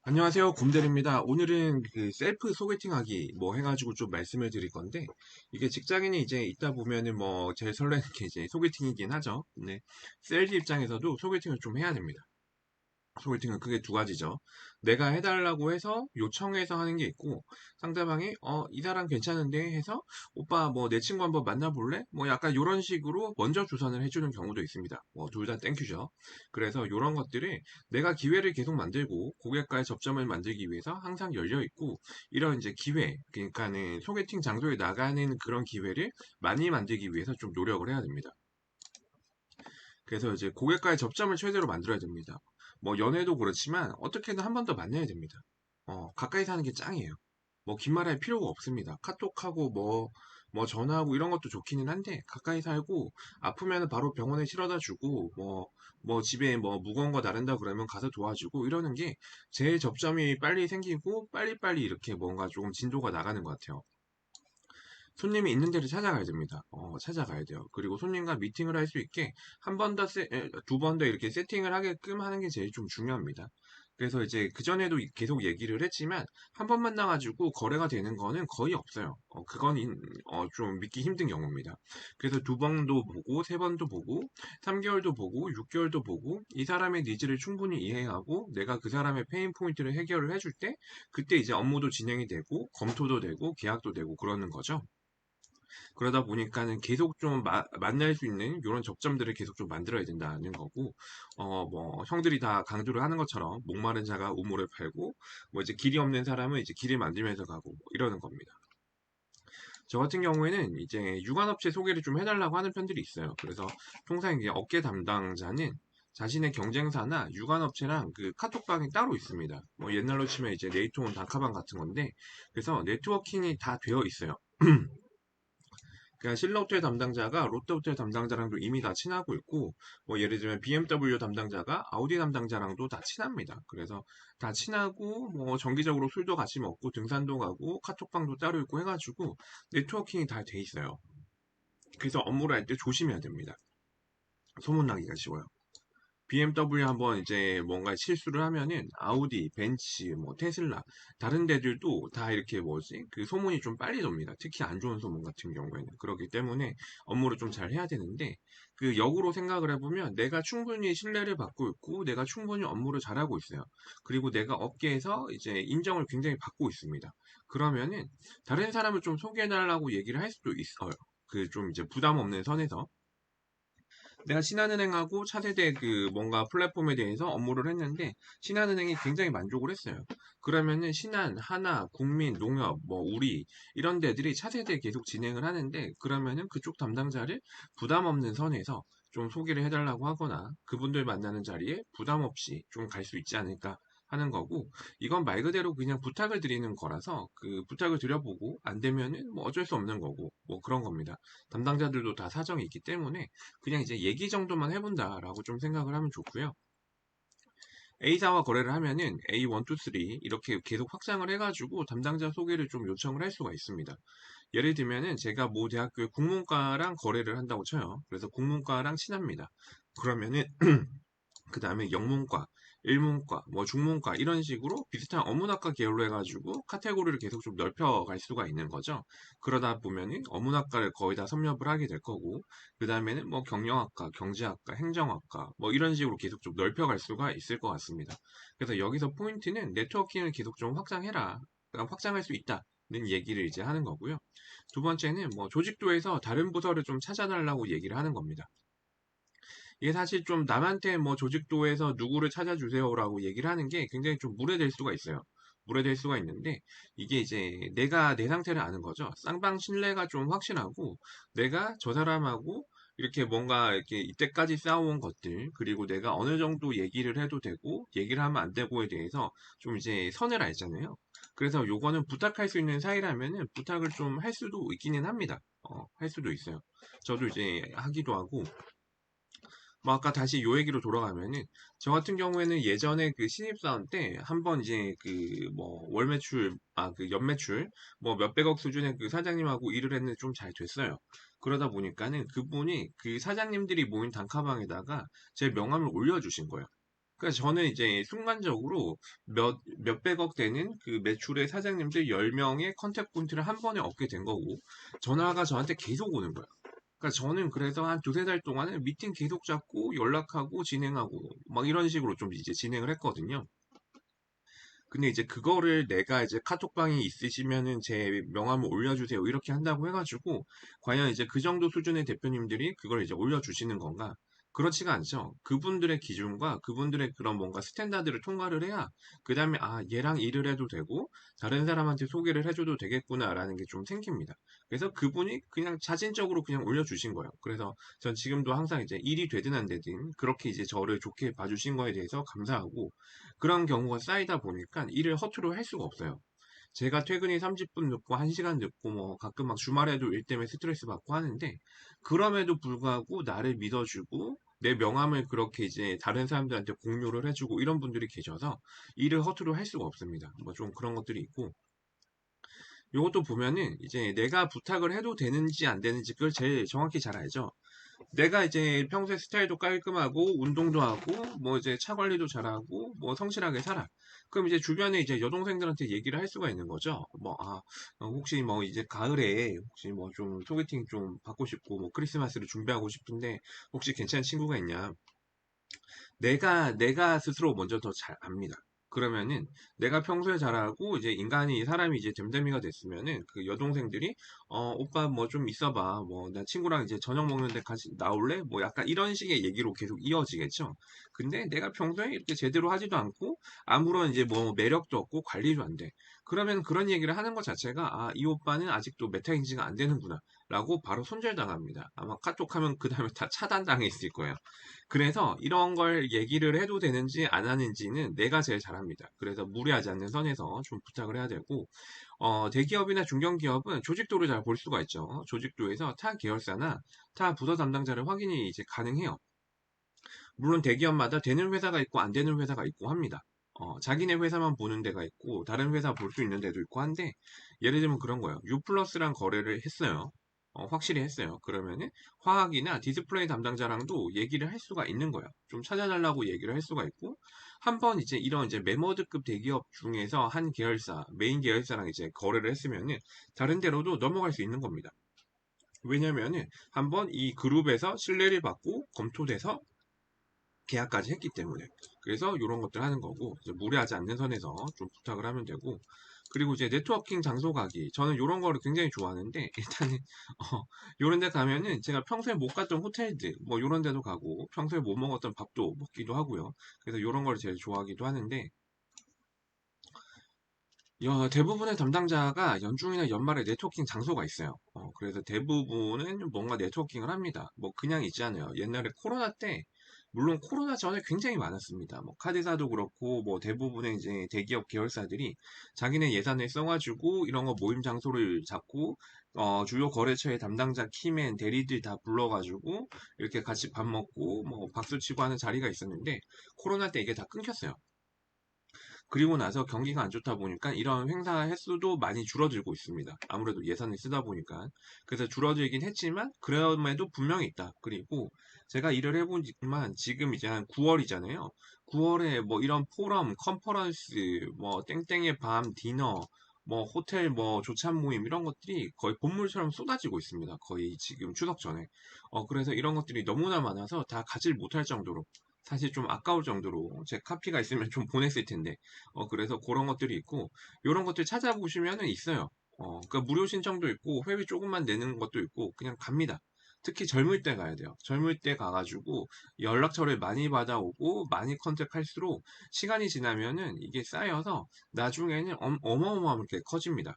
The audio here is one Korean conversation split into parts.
안녕하세요. 곰델입니다. 오늘은 그 셀프 소개팅하기 뭐 해가지고 좀 말씀을 드릴 건데, 이게 직장인이 이제 있다 보면은 뭐 제일 설레는 게 이제 소개팅이긴 하죠. 근데 세일즈 입장에서도 소개팅을 좀 해야 됩니다. 소개팅은 크게 두 가지죠. 내가 해달라고 해서 요청해서 하는 게 있고, 상대방이 이 사람 괜찮은데 해서 오빠 뭐 내 친구 한번 만나볼래? 뭐 약간 이런 식으로 먼저 주선을 해주는 경우도 있습니다. 뭐 둘 다 땡큐죠. 그래서 이런 것들을 내가 기회를 계속 만들고 고객과의 접점을 만들기 위해서 항상 열려 있고, 이런 이제 기회, 그러니까는 소개팅 장소에 나가는 그런 기회를 많이 만들기 위해서 좀 노력을 해야 됩니다. 그래서 이제 고객과의 접점을 최대로 만들어야 됩니다. 뭐 연애도 그렇지만 어떻게든 한 번 더 만나야 됩니다. 가까이 사는 게 짱이에요. 뭐 긴 말할 필요가 없습니다. 카톡하고 뭐 전화하고 이런 것도 좋기는 한데 가까이 살고 아프면 바로 병원에 실어다 주고 뭐 집에 뭐 무거운 거 나른다 그러면 가서 도와주고 이러는 게 제일 접점이 빨리 생기고 빨리빨리 이렇게 뭔가 조금 진도가 나가는 것 같아요. 손님이 있는 데를 찾아가야 됩니다. 찾아가야 돼요. 그리고 손님과 미팅을 할 수 있게 한 번 더, 두 번 더 이렇게 세팅을 하게끔 하는 게 제일 좀 중요합니다. 그래서 이제 그전에도 계속 얘기를 했지만 한 번 만나가지고 거래가 되는 거는 거의 없어요. 그건 좀 믿기 힘든 경우입니다. 그래서 두 번도 보고, 세 번도 보고, 3개월도 보고, 6개월도 보고, 이 사람의 니즈를 충분히 이해하고, 내가 그 사람의 페인 포인트를 해결을 해줄 때, 그때 이제 업무도 진행이 되고, 검토도 되고, 계약도 되고, 그러는 거죠. 그러다 보니까는 계속 좀 만날 수 있는 이런 접점들을 계속 좀 만들어야 된다는 거고, 뭐, 형들이 다 강조를 하는 것처럼, 목마른 자가 우물을 팔고, 뭐 이제 길이 없는 사람은 이제 길을 만들면서 가고, 뭐 이러는 겁니다. 저 같은 경우에는 이제 유관업체 소개를 좀 해달라고 하는 편들이 있어요. 그래서 통상 이제 업계 담당자는 자신의 경쟁사나 유관업체랑 그 카톡방이 따로 있습니다. 뭐 옛날로 치면 이제 네이트온 단카방 같은 건데, 그래서 네트워킹이 다 되어 있어요. 그러니까 신라호텔 담당자가 롯데호텔 담당자랑도 이미 다 친하고 있고, 뭐 예를 들면 BMW 담당자가 아우디 담당자랑도 다 친합니다. 그래서 다 친하고, 뭐 정기적으로 술도 같이 먹고, 등산도 가고, 카톡방도 따로 있고 해가지고, 네트워킹이 다 돼 있어요. 그래서 업무를 할 때 조심해야 됩니다. 소문나기가 쉬워요. BMW 한번 이제 뭔가 실수를 하면은 아우디, 벤츠, 뭐 테슬라 다른 데들도 다 이렇게 뭐지 그 소문이 좀 빨리 돕니다. 특히 안 좋은 소문 같은 경우에는 그렇기 때문에 업무를 좀 잘 해야 되는데 그 역으로 생각을 해보면 내가 충분히 신뢰를 받고 있고 내가 충분히 업무를 잘하고 있어요. 그리고 내가 업계에서 이제 인정을 굉장히 받고 있습니다. 그러면은 다른 사람을 좀 소개해달라고 얘기를 할 수도 있어요. 그 좀 이제 부담 없는 선에서. 내가 신한은행하고 차세대 그 뭔가 플랫폼에 대해서 업무를 했는데 신한은행이 굉장히 만족을 했어요. 그러면은 신한, 하나, 국민, 농협, 뭐 우리 이런 데들이 차세대 계속 진행을 하는데 그러면은 그쪽 담당자를 부담 없는 선에서 좀 소개를 해달라고 하거나 그분들 만나는 자리에 부담 없이 좀 갈 수 있지 않을까 하는 거고 이건 말 그대로 그냥 부탁을 드리는 거라서 그 부탁을 드려보고 안 되면은 뭐 어쩔 수 없는 거고 뭐 그런 겁니다. 담당자들도 다 사정이 있기 때문에 그냥 이제 얘기 정도만 해본다라고 좀 생각을 하면 좋고요. A사와 거래를 하면은 A1, 2, 3 이렇게 계속 확장을 해가지고 담당자 소개를 좀 요청을 할 수가 있습니다. 예를 들면은 제가 모 대학교의 국문과랑 거래를 한다고 쳐요. 그래서 국문과랑 친합니다. 그러면은 그 다음에 영문과, 일문과, 뭐 중문과 이런 식으로 비슷한 어문학과 계열로 해가지고 카테고리를 계속 좀 넓혀갈 수가 있는 거죠. 그러다 보면은 어문학과를 거의 다 섭렵을 하게 될 거고 그 다음에는 뭐 경영학과, 경제학과, 행정학과 뭐 이런 식으로 계속 좀 넓혀갈 수가 있을 것 같습니다. 그래서 여기서 포인트는 네트워킹을 계속 좀 확장해라. 그러니까 확장할 수 있다. 는 얘기를 이제 하는 거고요. 두 번째는 뭐 조직도에서 다른 부서를 좀 찾아달라고 얘기를 하는 겁니다. 이게 사실 좀 남한테 뭐 조직도에서 누구를 찾아주세요라고 얘기를 하는 게 굉장히 좀 무례될 수가 있어요. 무례될 수가 있는데 이게 이제 내가 내 상태를 아는 거죠. 쌍방 신뢰가 좀 확실하고 내가 저 사람하고 이렇게 뭔가 이렇게 이때까지 쌓아온 것들 그리고 내가 어느 정도 얘기를 해도 되고 얘기를 하면 안 되고에 대해서 좀 이제 선을 알잖아요. 그래서 요거는 부탁할 수 있는 사이라면은 부탁을 좀 할 수도 있기는 합니다. 할 수도 있어요. 저도 이제 하기도 하고 뭐 아까 다시 요 얘기로 돌아가면은 저 같은 경우에는 예전에 그 신입사원 때 한번 이제 그 뭐 월 매출 그 연매출 뭐 몇백억 수준의 그 사장님하고 일을 했는데 좀 잘 됐어요. 그러다 보니까는 그분이 그 사장님들이 모인 단카방에다가 제 명함을 올려주신 거예요. 그러니까 저는 이제 순간적으로 몇백억 되는 그 매출의 사장님들 10명의 컨택 포인트를 한 번에 얻게 된 거고, 전화가 저한테 계속 오는 거예요. 그러니까 저는 그래서 한 두세 달 동안은 미팅 계속 잡고 연락하고 진행하고 막 이런 식으로 좀 이제 진행을 했거든요. 근데 이제 그거를 내가 이제 카톡방이 있으시면은 제 명함을 올려주세요. 이렇게 한다고 해가지고, 과연 이제 그 정도 수준의 대표님들이 그걸 이제 올려주시는 건가? 그렇지가 않죠. 그분들의 기준과 그분들의 그런 뭔가 스탠다드를 통과를 해야, 그 다음에, 아, 얘랑 일을 해도 되고, 다른 사람한테 소개를 해줘도 되겠구나라는 게 좀 생깁니다. 그래서 그분이 그냥 자진적으로 그냥 올려주신 거예요. 그래서 전 지금도 항상 이제 일이 되든 안 되든, 그렇게 이제 저를 좋게 봐주신 거에 대해서 감사하고, 그런 경우가 쌓이다 보니까 일을 허투루 할 수가 없어요. 제가 퇴근이 30분 늦고 1시간 늦고 뭐 가끔 막 주말에도 일 때문에 스트레스 받고 하는데, 그럼에도 불구하고 나를 믿어주고 내 명함을 그렇게 이제 다른 사람들한테 공유를 해주고 이런 분들이 계셔서 일을 허투루 할 수가 없습니다. 뭐 좀 그런 것들이 있고, 요것도 보면은 이제 내가 부탁을 해도 되는지 안 되는지 그걸 제일 정확히 잘 알죠. 내가 이제 평소에 스타일도 깔끔하고 운동도 하고 뭐 이제 차 관리도 잘하고 뭐 성실하게 살아. 그럼 이제 주변에 이제 여동생들한테 얘기를 할 수가 있는 거죠. 뭐 혹시 뭐 이제 가을에 혹시 뭐 좀 소개팅 좀 받고 싶고 뭐 크리스마스를 준비하고 싶은데 혹시 괜찮은 친구가 있냐? 내가 스스로 먼저 더 잘 압니다. 그러면은 내가 평소에 잘하고 이제 인간이 사람이 이제 됨됨이가 됐으면은 그 여동생들이 오빠 뭐 좀 있어봐 뭐 나 친구랑 이제 저녁 먹는데 같이 나올래? 뭐 약간 이런 식의 얘기로 계속 이어지겠죠. 근데 내가 평소에 이렇게 제대로 하지도 않고 아무런 이제 뭐 매력도 없고 관리도 안 돼. 그러면 그런 얘기를 하는 것 자체가 이 오빠는 아직도 메타인지가 안 되는구나 라고 바로 손절당합니다. 아마 카톡하면 그 다음에 다 차단당해 있을 거예요. 그래서 이런 걸 얘기를 해도 되는지 안 하는지는 내가 제일 잘합니다. 그래서 무리하지 않는 선에서 좀 부탁을 해야 되고, 대기업이나 중견기업은 조직도를 잘 볼 수가 있죠. 조직도에서 타 계열사나 타 부서 담당자를 확인이 이제 가능해요. 물론 대기업마다 되는 회사가 있고 안 되는 회사가 있고 합니다. 자기네 회사만 보는 데가 있고 다른 회사 볼 수 있는 데도 있고 한데, 예를 들면 그런 거예요. 유플러스랑 거래를 했어요. 확실히 했어요. 그러면은 화학이나 디스플레이 담당자랑도 얘기를 할 수가 있는 거예요. 좀 찾아달라고 얘기를 할 수가 있고, 한번 이제 이런 이제 매머드급 대기업 중에서 한 계열사, 메인 계열사랑 이제 거래를 했으면은 다른 데로도 넘어갈 수 있는 겁니다. 왜냐면은 한번 이 그룹에서 신뢰를 받고 검토돼서 계약까지 했기 때문에. 그래서 이런 것들 하는 거고, 이제 무리하지 않는 선에서 좀 부탁을 하면 되고, 그리고 이제 네트워킹 장소 가기. 저는 이런 거를 굉장히 좋아하는데, 일단은, 요런 데 가면은 제가 평소에 못 갔던 호텔들, 뭐 요런 데도 가고, 평소에 못 먹었던 밥도 먹기도 하고요. 그래서 요런 걸 제일 좋아하기도 하는데, 대부분의 담당자가 연중이나 연말에 네트워킹 장소가 있어요. 그래서 대부분은 뭔가 네트워킹을 합니다. 뭐 그냥 있잖아요. 옛날에 코로나 때, 물론 코로나 전에 굉장히 많았습니다. 뭐 카드사도 그렇고, 뭐 대부분의 이제 대기업 계열사들이 자기네 예산을 써가지고 이런 거 모임 장소를 잡고, 주요 거래처의 담당자, 키맨, 대리들 다 불러가지고 이렇게 같이 밥 먹고 뭐 박수 치고 하는 자리가 있었는데, 코로나 때 이게 다 끊겼어요. 그리고 나서 경기가 안 좋다 보니까 이런 행사 횟수도 많이 줄어들고 있습니다. 아무래도 예산을 쓰다 보니까. 그래서 줄어들긴 했지만 그럼에도 분명히 있다. 그리고 제가 일을 해보지만 지금 이제 한 9월이잖아요. 9월에 뭐 이런 포럼, 컨퍼런스, 뭐 땡땡의 밤, 디너, 뭐 호텔 뭐 조찬 모임 이런 것들이 거의 본물처럼 쏟아지고 있습니다. 거의 지금 추석 전에. 그래서 이런 것들이 너무나 많아서 다 가질 못할 정도로, 사실 좀 아까울 정도로 제 카피가 있으면 좀 보냈을 텐데, 그래서 그런 것들이 있고, 요런 것들 찾아보시면은 있어요. 그러니까 무료 신청도 있고, 회비 조금만 내는 것도 있고, 그냥 갑니다. 특히 젊을 때 가야 돼요. 젊을 때 가가지고 연락처를 많이 받아오고 많이 컨택할수록 시간이 지나면은 이게 쌓여서 나중에는 어마어마하게 커집니다.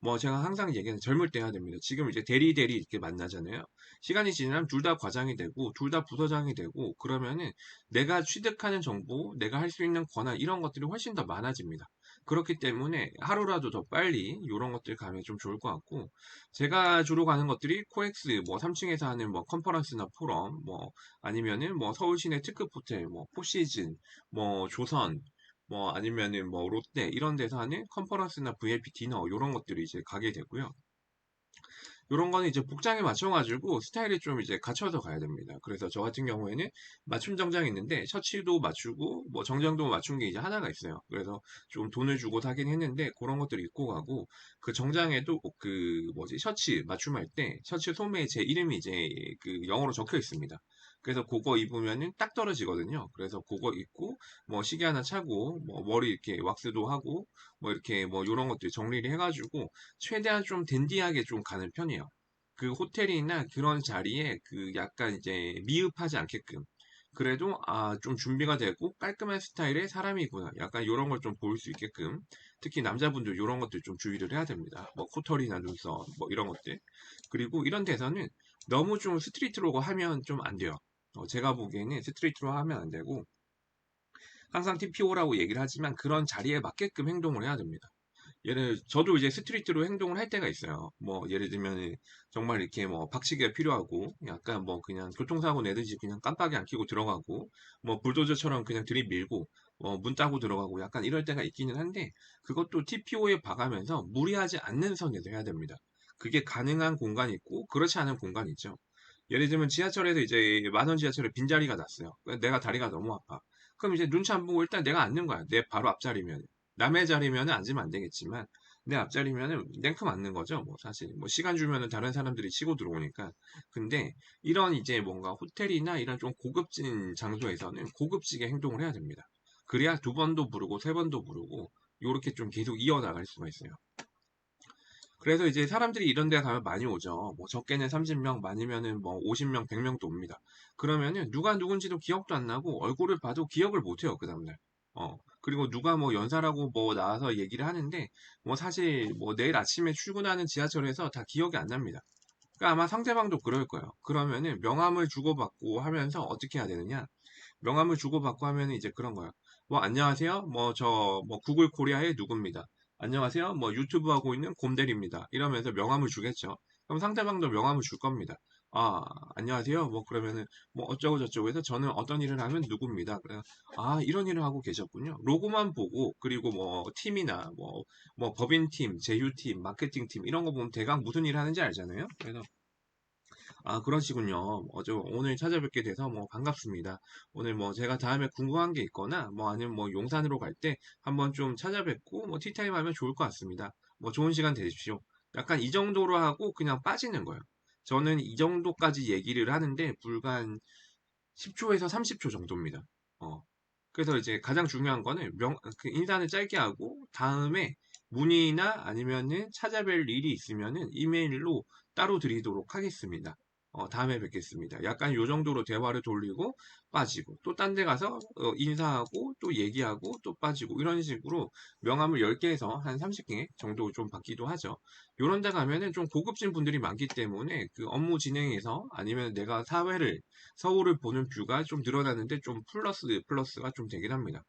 뭐 제가 항상 얘기하는 젊을 때 해야 됩니다. 지금 이제 대리 이렇게 만나잖아요. 시간이 지나면 둘 다 과장이 되고 둘 다 부서장이 되고 그러면은 내가 취득하는 정보, 내가 할 수 있는 권한 이런 것들이 훨씬 더 많아집니다. 그렇기 때문에 하루라도 더 빨리 이런 것들 가면 좀 좋을 것 같고, 제가 주로 가는 것들이 코엑스 뭐 3층에서 하는 뭐 컨퍼런스나 포럼, 뭐 아니면은 뭐 서울시내 특급 호텔 뭐 포시즌, 뭐 조선, 뭐 아니면은 뭐 롯데 이런 데서 하는 컨퍼런스나 VIP 디너 이런 것들이 이제 가게 되고요. 요런 거는 이제 복장에 맞춰가지고 스타일이 좀 이제 갖춰서 가야 됩니다. 그래서 저 같은 경우에는 맞춤 정장이 있는데 셔츠도 맞추고 뭐 정장도 맞춘 게 이제 하나가 있어요. 그래서 좀 돈을 주고 사긴 했는데 그런 것들을 입고 가고 그 정장에도 그 뭐지 셔츠 맞춤할 때 셔츠 소매에 제 이름이 이제 그 영어로 적혀 있습니다. 그래서 그거 입으면은 딱 떨어지거든요. 그래서 그거 입고 뭐 시계 하나 차고 뭐 머리 이렇게 왁스도 하고 뭐 이렇게 뭐 요런 것들 정리를 해가지고 최대한 좀 댄디하게 좀 가는 편이에요. 그 호텔이나 그런 자리에 그 약간 이제 미흡하지 않게끔. 그래도 아, 좀 준비가 되고 깔끔한 스타일의 사람이구나. 약간 이런 걸 좀 보일 수 있게끔. 특히 남자분들 이런 것들 좀 주의를 해야 됩니다. 뭐 코털이나 눈썹 뭐 이런 것들. 그리고 이런 데서는 너무 좀 스트리트로 하면 좀 안 돼요. 제가 보기에는 스트리트로 하면 안 되고 항상 TPO라고 얘기를 하지만 그런 자리에 맞게끔 행동을 해야 됩니다. 저도 이제 스트리트로 행동을 할 때가 있어요. 뭐, 예를 들면, 정말 이렇게 뭐, 박치기가 필요하고, 약간 뭐, 그냥 교통사고 내듯이 그냥 깜빡이 안 켜고 들어가고, 뭐, 불도저처럼 그냥 들이밀고, 문 따고 들어가고, 약간 이럴 때가 있기는 한데, 그것도 TPO에 봐가면서 무리하지 않는 선에서 해야 됩니다. 그게 가능한 공간이 있고, 그렇지 않은 공간이 있죠. 예를 들면 지하철에서 이제 만원 지하철에 빈자리가 났어요. 내가 다리가 너무 아파. 그럼 이제 눈치 안 보고 일단 내가 앉는 거야. 내 바로 앞자리면. 남의 자리면은 앉으면 안 되겠지만 내 앞자리면은 냉큼 앉는 거죠. 뭐 사실 뭐 시간 주면은 다른 사람들이 치고 들어오니까. 근데 이런 이제 뭔가 호텔이나 이런 좀 고급진 장소에서는 고급지게 행동을 해야 됩니다. 그래야 두 번도 부르고 세 번도 부르고 요렇게 좀 계속 이어나갈 수가 있어요. 그래서 이제 사람들이 이런 데 가면 많이 오죠. 뭐 적게는 30명, 많으면은 뭐 50명, 100명도 옵니다. 그러면은 누가 누군지도 기억도 안 나고 얼굴을 봐도 기억을 못 해요, 그 다음날. 그리고 누가 뭐 연사라고 뭐 나와서 얘기를 하는데 뭐 사실 뭐 내일 아침에 출근하는 지하철에서 다 기억이 안 납니다. 그러니까 아마 상대방도 그럴 거예요. 그러면은 명함을 주고받고 하면서 어떻게 해야 되느냐? 명함을 주고받고 하면은 이제 그런 거예요. 뭐, 안녕하세요. 뭐, 뭐, 구글 코리아의 누구입니다. 안녕하세요. 뭐, 유튜브 하고 있는 곰델입니다. 이러면서 명함을 주겠죠. 그럼 상대방도 명함을 줄 겁니다. 아, 안녕하세요. 뭐, 그러면은, 뭐, 어쩌고 저쩌고 해서 저는 어떤 일을 하면 누구입니다. 그래, 아, 이런 일을 하고 계셨군요. 로고만 보고, 그리고 뭐, 팀이나, 뭐, 법인팀, 제휴팀, 마케팅팀, 이런 거 보면 대강 무슨 일을 하는지 알잖아요. 그래서 아, 그러시군요. 오늘 찾아뵙게 돼서 뭐 반갑습니다. 오늘 뭐 제가 다음에 궁금한 게 있거나 뭐 아니면 뭐 용산으로 갈 때 한번 좀 찾아뵙고 뭐 티타임 하면 좋을 것 같습니다. 뭐 좋은 시간 되십시오. 약간 이 정도로 하고 그냥 빠지는 거예요. 저는 이 정도까지 얘기를 하는데 불과 한 10초에서 30초 정도입니다. 어. 그래서 이제 가장 중요한 거는 그 인사는 짧게 하고 다음에 문의나 아니면은 찾아뵐 일이 있으면은 이메일로 따로 드리도록 하겠습니다. 다음에 뵙겠습니다. 약간 요 정도로 대화를 돌리고 빠지고 또 딴 데 가서 인사하고 또 얘기하고 또 빠지고 이런 식으로 명함을 10개에서 한 30개 정도 좀 받기도 하죠. 요런 데 가면은 좀 고급진 분들이 많기 때문에 그 업무 진행에서 아니면 내가 서울을 보는 뷰가 좀 늘어나는데 좀 플러스가 좀 되긴 합니다.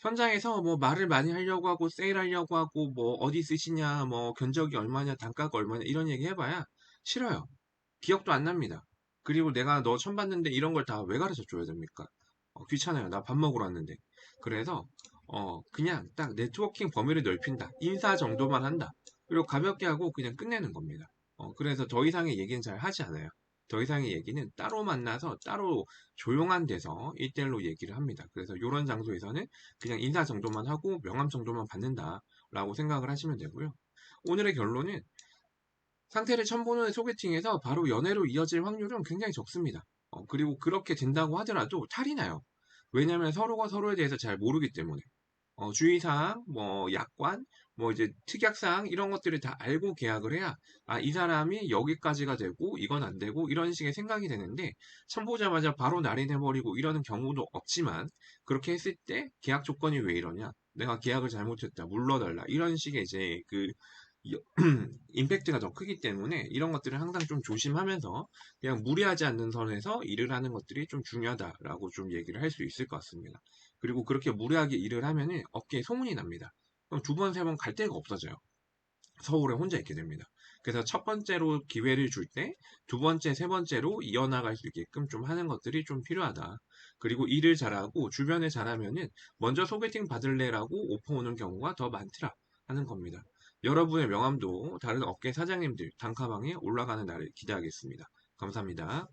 현장에서 뭐 말을 많이 하려고 하고 세일하려고 하고 뭐 어디 쓰시냐 뭐 견적이 얼마냐 단가가 얼마냐 이런 얘기 해봐야 싫어요. 기억도 안 납니다. 그리고 내가 너 처음 봤는데 이런 걸 다 왜 가르쳐 줘야 됩니까? 귀찮아요. 나 밥 먹으러 왔는데. 그래서 그냥 딱 네트워킹 범위를 넓힌다. 인사 정도만 한다. 그리고 가볍게 하고 그냥 끝내는 겁니다. 그래서 더 이상의 얘기는 잘 하지 않아요. 더 이상의 얘기는 따로 만나서 따로 조용한 데서 1대1로 얘기를 합니다. 그래서 이런 장소에서는 그냥 인사 정도만 하고 명함 정도만 받는다라고 생각을 하시면 되고요. 오늘의 결론은 상태를 처음 보는 소개팅에서 바로 연애로 이어질 확률은 굉장히 적습니다. 그리고 그렇게 된다고 하더라도 탈이 나요. 왜냐하면 서로가 서로에 대해서 잘 모르기 때문에. 주의사항, 뭐, 약관, 뭐, 이제 특약사항, 이런 것들을 다 알고 계약을 해야, 아, 이 사람이 여기까지가 되고, 이건 안 되고, 이런 식의 생각이 되는데, 처음 보자마자 바로 날인해버리고 이러는 경우도 없지만, 그렇게 했을 때, 계약 조건이 왜 이러냐? 내가 계약을 잘못했다, 물러달라. 이런 식의 이제 임팩트가 더 크기 때문에 이런 것들을 항상 좀 조심하면서 그냥 무리하지 않는 선에서 일을 하는 것들이 좀 중요하다라고 좀 얘기를 할 수 있을 것 같습니다. 그리고 그렇게 무리하게 일을 하면은 업계에 소문이 납니다. 그럼 두 번, 세 번 갈 데가 없어져요. 서울에 혼자 있게 됩니다. 그래서 첫 번째로 기회를 줄 때 두 번째, 세 번째로 이어나갈 수 있게끔 좀 하는 것들이 좀 필요하다. 그리고 일을 잘하고 주변에 잘하면은 먼저 소개팅 받을래라고 오퍼 오는 경우가 더 많더라 하는 겁니다. 여러분의 명함도 다른 업계 사장님들 단카방에 올라가는 날을 기대하겠습니다. 감사합니다.